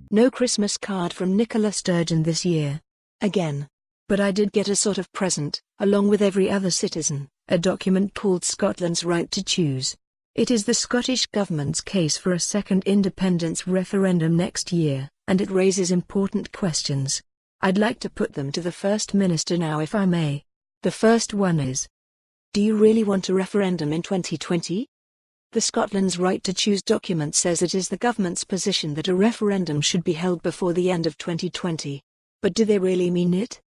No Christmas card from Nicola Sturgeon this year. Again. But I did get a sort of present, along with every other citizen, a document called Scotland's Right to Choose. It is the Scottish Government's case for a second independence referendum next year, and it raises important questions. I'd like to put them to the First Minister now if I may. The first one is: do you really want a referendum in 2020? The Scotland's Right to Choose document says it is the government's position that a referendum should be held before the end of 2020. But do they really mean it?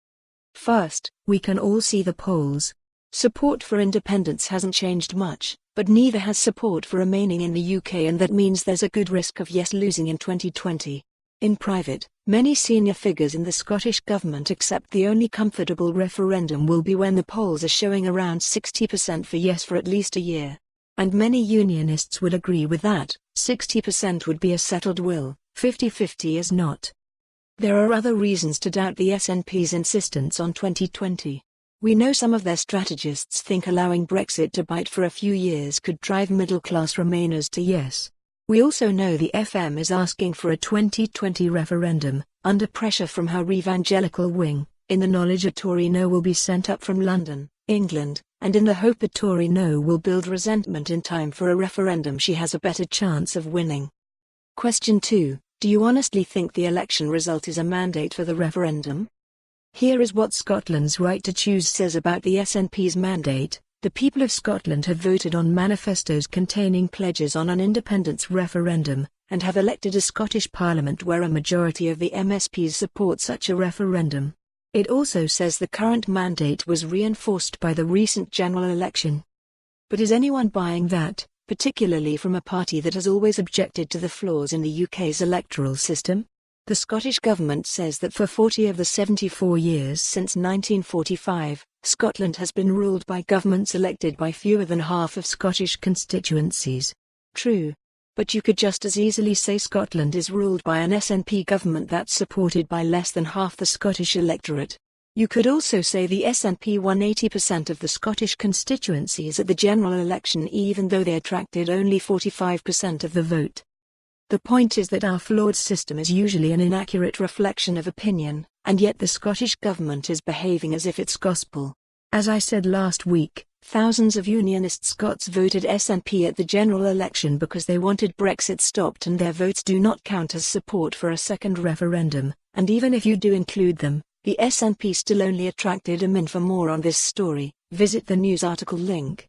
First, we can all see the polls. Support for independence hasn't changed much, but neither has support for remaining in the UK, and that means there's a good risk of yes losing in 2020. In private, many senior figures in the Scottish Government accept the only comfortable referendum will be when the polls are showing around 60% for yes for at least a year. And many unionists would agree with that. 60% would be a settled will, 50-50 is not. There are other reasons to doubt the SNP's insistence on 2020. We know some of their strategists think allowing Brexit to bite for a few years could drive middle-class Remainers to yes. We also know the FM is asking for a 2020 referendum, under pressure from her evangelical wing, in the knowledge a Tory no will be sent up from London, England, and in the hope a Tory no will build resentment in time for a referendum she has a better chance of winning. Question 2. Do you honestly think the election result is a mandate for the referendum? Here is what Scotland's Right to Choose says about the SNP's mandate. The people of Scotland have voted on manifestos containing pledges on an independence referendum, and have elected a Scottish Parliament where a majority of the MSPs support such a referendum. It also says the current mandate was reinforced by the recent general election. But is anyone buying that, particularly from a party that has always objected to the flaws in the UK's electoral system? The Scottish Government says that for 40 of the 74 years since 1945, Scotland has been ruled by governments elected by fewer than half of Scottish constituencies. True. But you could just as easily say Scotland is ruled by an SNP government that's supported by less than half the Scottish electorate. You could also say the SNP won 80% of the Scottish constituencies at the general election even though they attracted only 45% of the vote. The point is that our flawed system is usually an inaccurate reflection of opinion, and yet the Scottish Government is behaving as if it's gospel. As I said last week, thousands of unionist Scots voted SNP at the general election because they wanted Brexit stopped, and their votes do not count as support for a second referendum, and even if you do include them, the SNP still only attracted a min. For more on this story, visit the news article link.